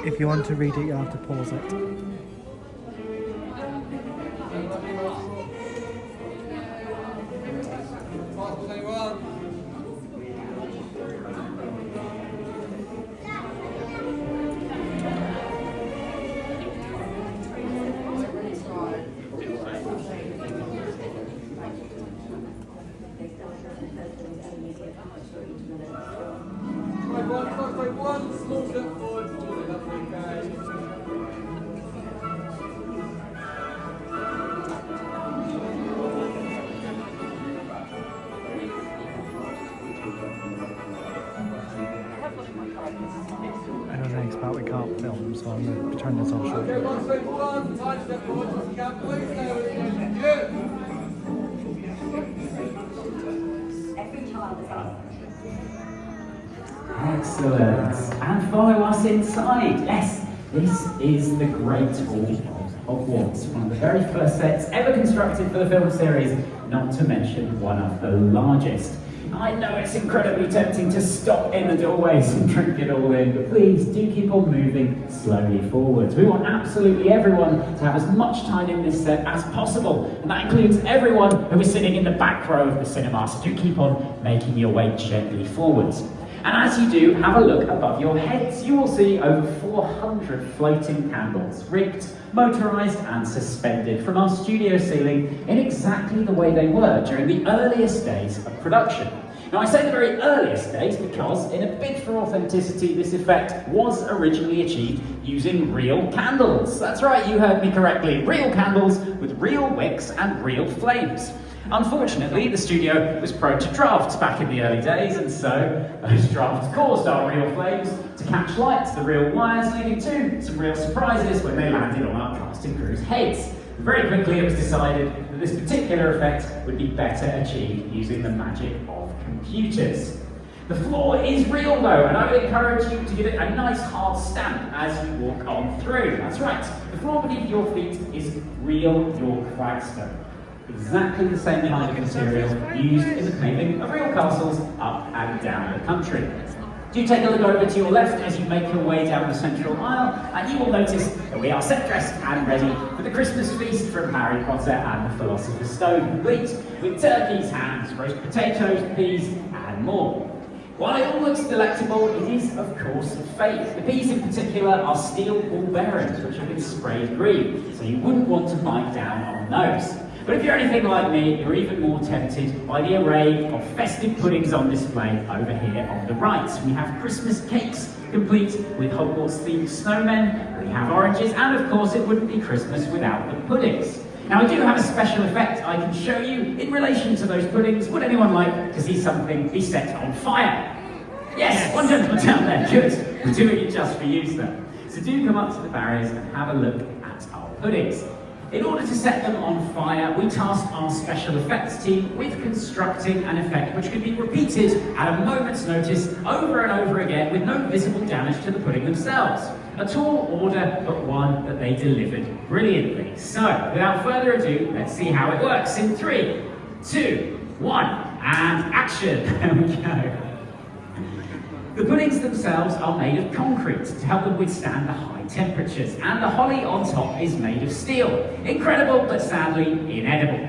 If you want to read it, you'll have to pause it. I don't know about we can't film, so I'm going to turn this off shortly. Excellent. And follow us inside. Yes, this is the Great Hall of Hogwarts, one of the very first sets ever constructed for the film series, not to mention one of the largest. I know it's incredibly tempting to stop in the doorways and drink it all in, but please do keep on moving slowly forwards. We want absolutely everyone to have as much time in this set as possible, and that includes everyone who is sitting in the back row of the cinema, so do keep on making your way gently forwards. And as you do, have a look above your heads. You will see over 400 floating candles, rigged, motorised and suspended from our studio ceiling in exactly the way they were during the earliest days of production. Now I say the very earliest days because, in a bid for authenticity, this effect was originally achieved using real candles. That's right, you heard me correctly, real candles with real wicks and real flames. Unfortunately, the studio was prone to drafts back in the early days, and so those drafts caused our real flames to catch light, the real wires, leading to some real surprises when they landed on our cast and crew's heads. Very quickly it was decided that this particular effect would be better achieved using the magic of computers. The floor is real though, and I would encourage you to give it a nice hard stamp as you walk on through. That's right, the floor beneath your feet is real York flagstone. Exactly the same kind of material used in the paving of real castles up and down the country. Do take a look over to your left as you make your way down the central aisle, and you will notice that we are set dressed and ready for the Christmas feast from Harry Potter and the Philosopher's Stone, complete with turkeys, hams, roast potatoes, peas and more. While it all looks delectable, it is of course fake. The peas in particular are steel ball bearings which have been sprayed green, so you wouldn't want to bite down on those. But if you're anything like me, you're even more tempted by the array of festive puddings on display over here on the right. We have Christmas cakes, complete with Hogwarts-themed snowmen, we have oranges, and of course it wouldn't be Christmas without the puddings. Now I do have a special effect I can show you in relation to those puddings. Would anyone like to see something be set on fire? Yes, one gentleman down there, good. We're doing it just for you, sir. So do come up to the barriers and have a look at our puddings. In order to set them on fire, we tasked our special effects team with constructing an effect which could be repeated at a moment's notice over and over again with no visible damage to the pudding themselves. A tall order, but one that they delivered brilliantly. So, without further ado, let's see how it works in 3, 2, 1, and action. There we go. The puddings themselves are made of concrete to help them withstand the high temperatures, and the holly on top is made of steel. Incredible, but sadly inedible.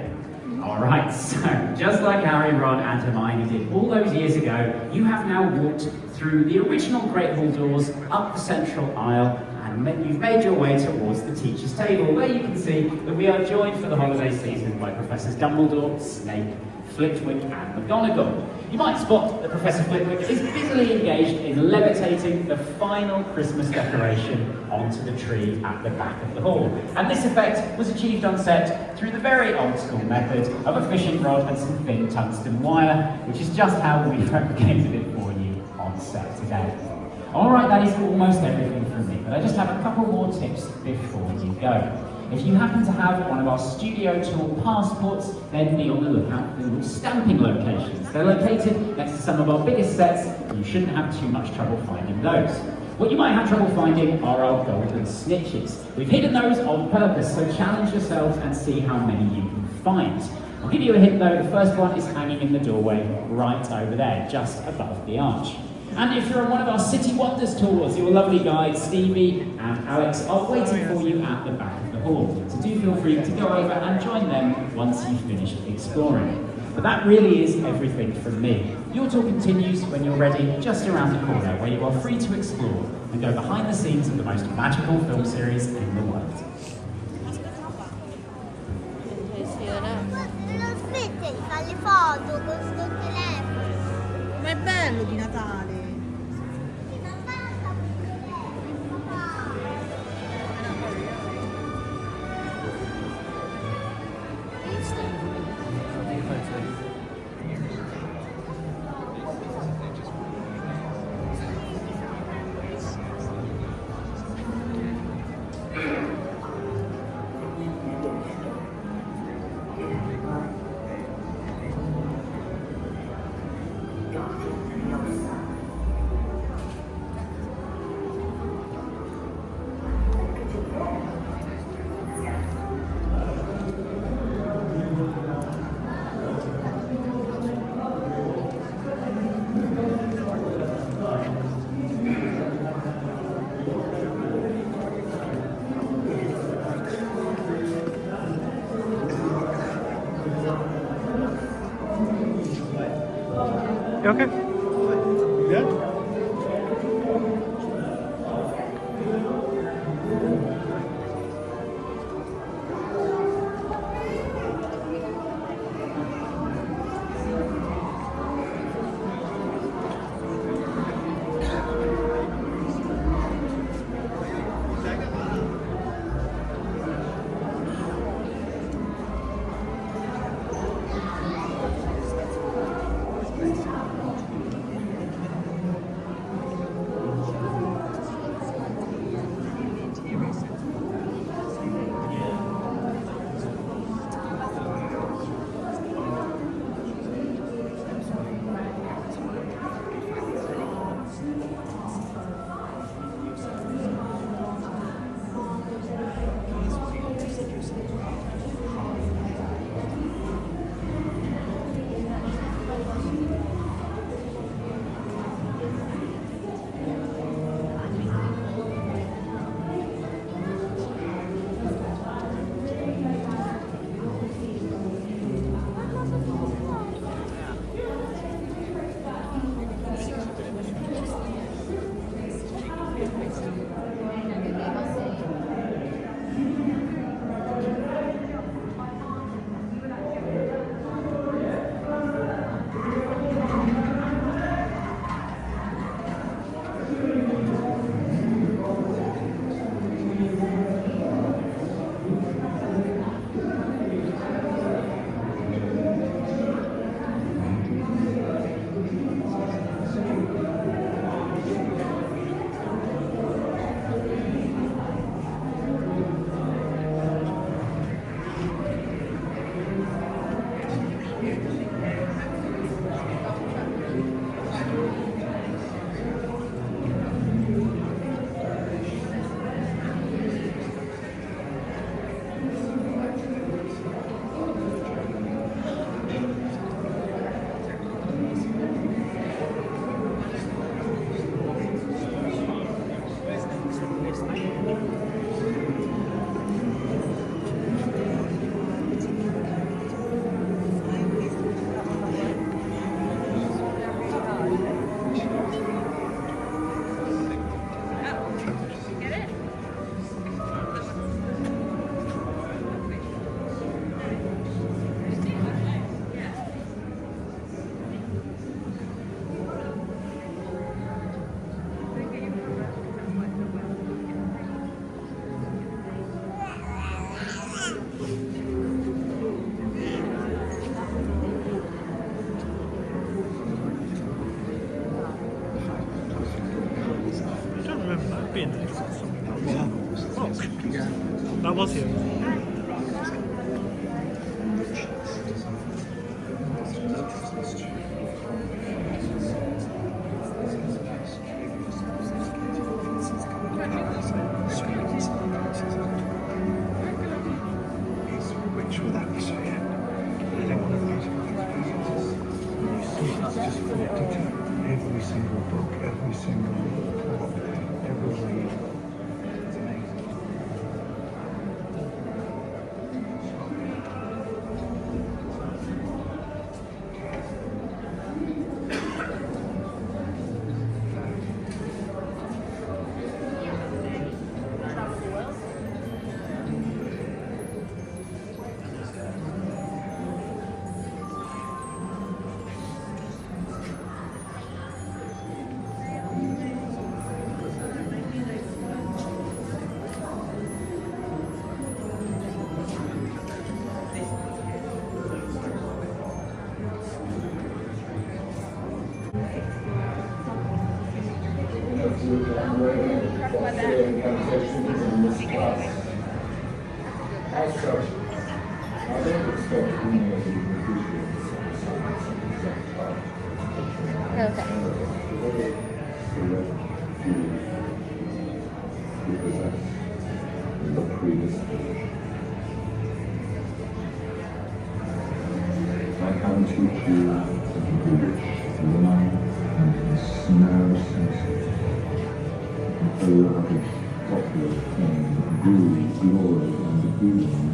Alright, so just like Harry, Ron and Hermione did all those years ago, you have now walked through the original Great Hall doors, up the central aisle, and you've made your way towards the teacher's table, where you can see that we are joined for the holiday season by Professors Dumbledore, Snape, Flitwick and McGonagall. You might spot that Professor Flitwick is busily engaged in levitating the final Christmas decoration onto the tree at the back of the hall. And this effect was achieved on set through the very old school method of a fishing rod and some thin tungsten wire, which is just how we've replicated it for you on set today. Alright, that is almost everything from me, but I just have a couple more tips before you go. If you happen to have one of our studio tour passports, then be on the lookout for the stamping locations. They're located next to some of our biggest sets, and you shouldn't have too much trouble finding those. What you might have trouble finding are our golden snitches. We've hidden those on purpose, so challenge yourselves and see how many you can find. I'll give you a hint though, the first one is hanging in the doorway right over there, just above the arch. And if you're on one of our City Wonders tours, your lovely guides, Stevie and Alex, are waiting for you at the back of the hall. So do feel free to go over and join them once you've finished exploring. But that really is everything from me. Your tour continues when you're ready, just around the corner, where you are free to explore and go behind the scenes of the most magical film series in the world. Non smette di fare le foto con sto telefono. Ma è bello di Natale. You okay? Yeah? Being there. Oh, that was him. Which will that be so yet? I don't want to just connected to every single book, every single report, every read. It's amazing. I can teach you the rich line and snare senses. I can tell you how to popular fame, groove, glory, and the feeling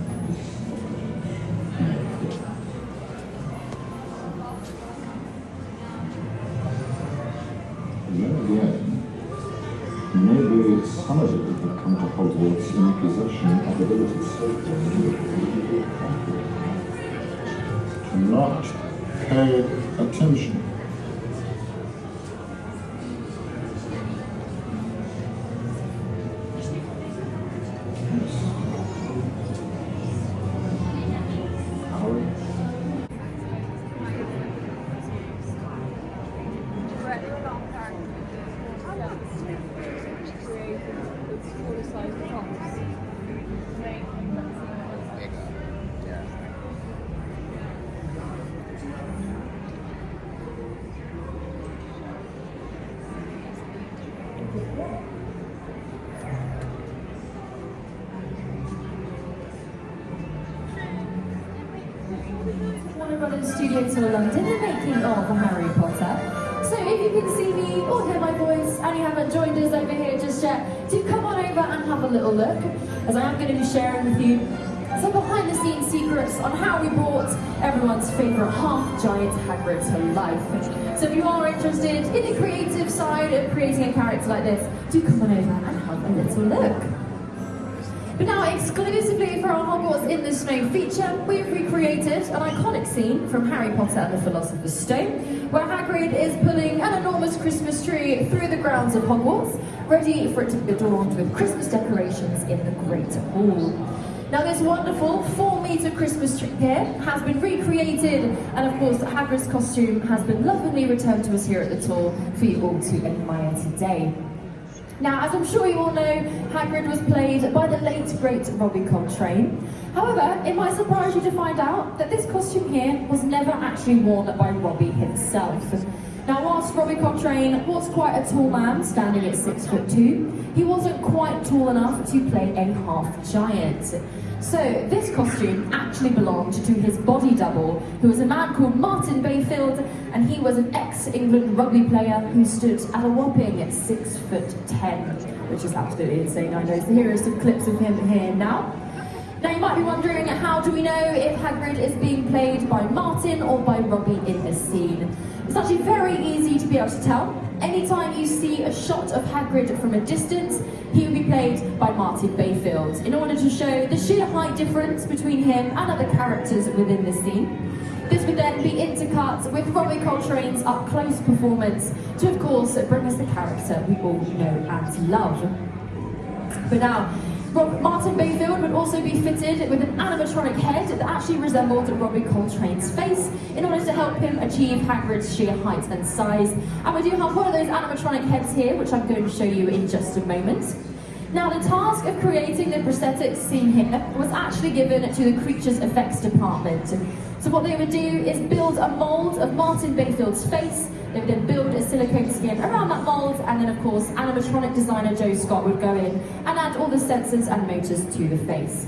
then again, maybe some of it have come to Hogwarts in possession of ability so to not pay attention. Yes. Howard? Warner Brothers Studio Tour London, the making of Harry Potter. So if you can see me or hear my voice and you haven't joined us over here just yet, do come on over and have a little look, as I am going to be sharing with you some behind the scenes secrets on how we brought everyone's favourite half-giant Hagrid to life. So if you are interested in the creative side of creating a character like this, do come on over and have a little look. But now, exclusively for our Hogwarts in the Snow feature, we've recreated an iconic scene from Harry Potter and the Philosopher's Stone, where Hagrid is pulling an enormous Christmas tree through the grounds of Hogwarts, ready for it to be adorned with Christmas decorations in the Great Hall. Now, this wonderful 4-metre Christmas tree here has been recreated, and of course, Hagrid's costume has been lovingly returned to us here at the tour for you all to admire today. Now, as I'm sure you all know, Hagrid was played by the late, great Robbie Coltrane. However, it might surprise you to find out that this costume here was never actually worn by Robbie himself. Now, whilst Robbie Coltrane was quite a tall man, standing at 6'2", he wasn't quite tall enough to play a half-giant. So, this costume actually belonged to his body double, who was a man called Martin Bayfield, and he was an ex-England rugby player who stood at a whopping 6'10", which is absolutely insane, I know. So here are some clips of him here now. Now, you might be wondering, how do we know if Hagrid is being played by Martin or by Robbie in this scene? It's actually very easy to be able to tell. Anytime you see a shot of Hagrid from a distance, he will be played by Martin Bayfield, in order to show the sheer height difference between him and other characters within the scene. This would then be intercut with Robbie Coltrane's up-close performance to, of course, bring us the character we all know and love. But now, Martin Bayfield would also be fitted with an animatronic head that actually resembled Robbie Coltrane's face in order to help him achieve Hagrid's sheer height and size. And we do have one of those animatronic heads here, which I'm going to show you in just a moment. Now, the task of creating the prosthetics seen here was actually given to the Creatures Effects department. So what they would do is build a mould of Martin Bayfield's face. They would then build a silicone skin around that mould, and then of course animatronic designer Joe Scott would go in and add all the sensors and motors to the face.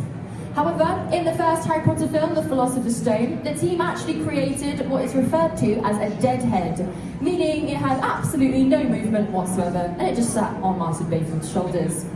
However, in the first Harry Potter film, The Philosopher's Stone, the team actually created what is referred to as a deadhead, meaning it had absolutely no movement whatsoever, and it just sat on Martin Bayfield's shoulders.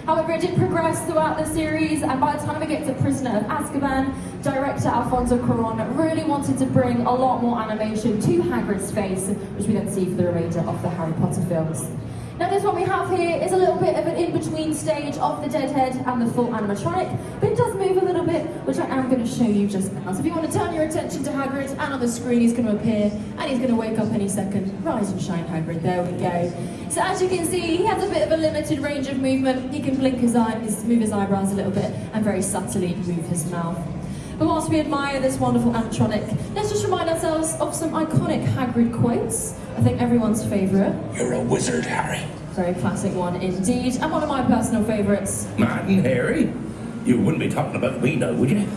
However, it did progress throughout the series, and by the time we get to Prisoner of Azkaban, director Alfonso Cuarón really wanted to bring a lot more animation to Hagrid's face, which we then see for the remainder of the Harry Potter films. Now this one we have here is a little bit of an in-between stage of the deadhead and the full animatronic, but it does move a little bit, which I am going to show you just now. So if you want to turn your attention to Hagrid, and on the screen he's going to appear, and he's going to wake up any second. Rise and shine, Hagrid, there we go. So as you can see, he has a bit of a limited range of movement. He can blink his eyes, move his eyebrows a little bit, and very subtly move his mouth. But whilst we admire this wonderful animatronic, let's just remind ourselves of some iconic Hagrid quotes. I think everyone's favourite. You're a wizard, Harry. Very classic one indeed, and one of my personal favourites. Martin, Harry? You wouldn't be talking about me now, would you?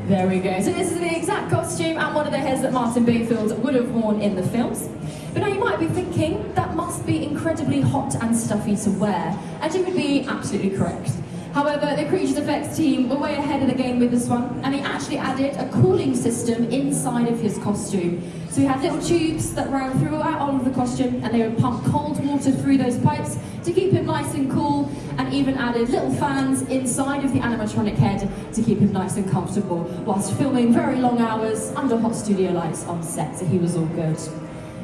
There we go. So this is the exact costume and one of the heads that Martin Bayfield would have worn in the films. But now you might be thinking, that must be incredibly hot and stuffy to wear. And you would be absolutely correct. However, the Creatures Effects team were way ahead of the game with this one, and they actually added a cooling system inside of his costume. So he had little tubes that ran throughout all of the costume, and they would pump cold water through those pipes to keep him nice and cool, and even added little fans inside of the animatronic head to keep him nice and comfortable, whilst filming very long hours under hot studio lights on set, so he was all good.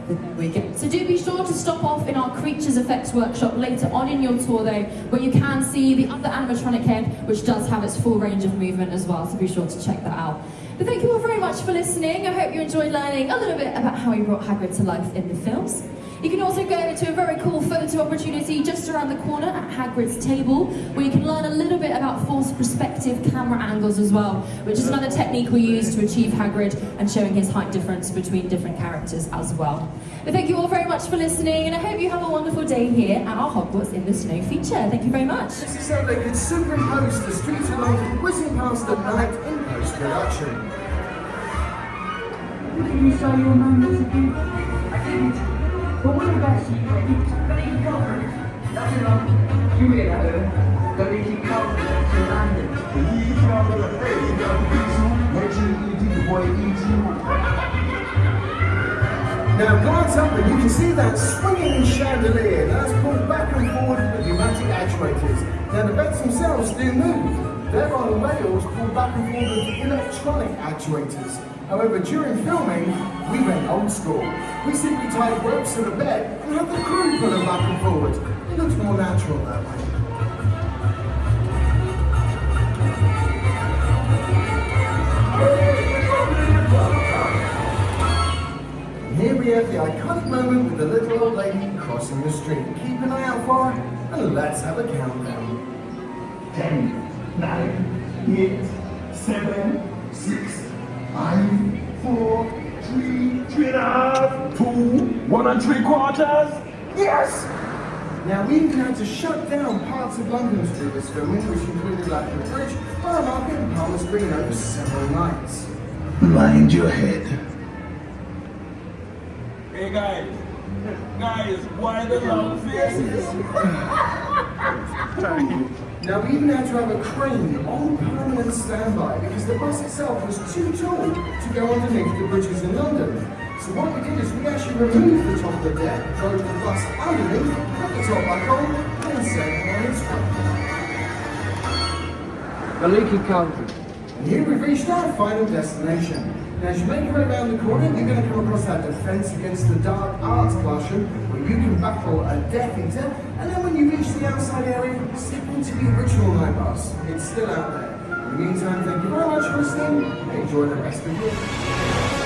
There we go. So do be sure to stop off in our Creatures Effects workshop later on in your tour though, where you can see the other animatronic head, which does have its full range of movement as well, so be sure to check that out. But thank you all very much for listening. I hope you enjoyed learning a little bit about how he brought Hagrid to life in the films. You can also go to a very cool photo opportunity just around the corner at Hagrid's table, where you can learn a little bit about forced perspective camera angles as well, which is another technique we use to achieve Hagrid and showing his height difference between different characters as well. But thank you all very much for listening, and I hope you have a wonderful day here at our Hogwarts in the Snow feature. Thank you very much. This is so they could superimpose the streets of London whizzing past at night in post-production. Can you say your name once again? I didn't. But what about you? The leaky culprit. That's enough. You hear that, her? The leaky culprit to London. The leaky culprit. Hey, you got the piece. Make sure you eat the boy eats you. Now glance up and you can see that swinging chandelier that's pulled back and forward with pneumatic actuators. Now the beds themselves do move. They're on the rails pulled back and forward with electronic actuators. However, during filming, we went old school. We simply tied ropes to the bed and had the crew pull them back and forward. It looks more natural that way. Here we have the iconic moment with the little old lady crossing the street. Keep an eye out for her, and let's have a countdown. 10, 9, 8, 7, 6, 5, 4, 3, 3.5, 2, 1 3/4. Yes! Now we even had to shut down parts of London through this filming, which included London Bridge, Borough Market and Palmer's Green over several nights. Mind your head. Hey guys, why the long faces? Now we even had to have a crane on permanent standby because the bus itself was too tall to go underneath the bridges in London. So what we did is we actually removed the top of the deck, drove the bus underneath, put the top back on, and set it on its way. The leaky culprit. And here we've reached our final destination. Now as you make your way around the corner, you're going to come across that Defence Against the Dark Arts classroom where you can battle a Death Eater, and then when you reach the outside area, step into the original night bus. It's still out there. In the meantime, thank you very much for listening, and enjoy the rest of your day.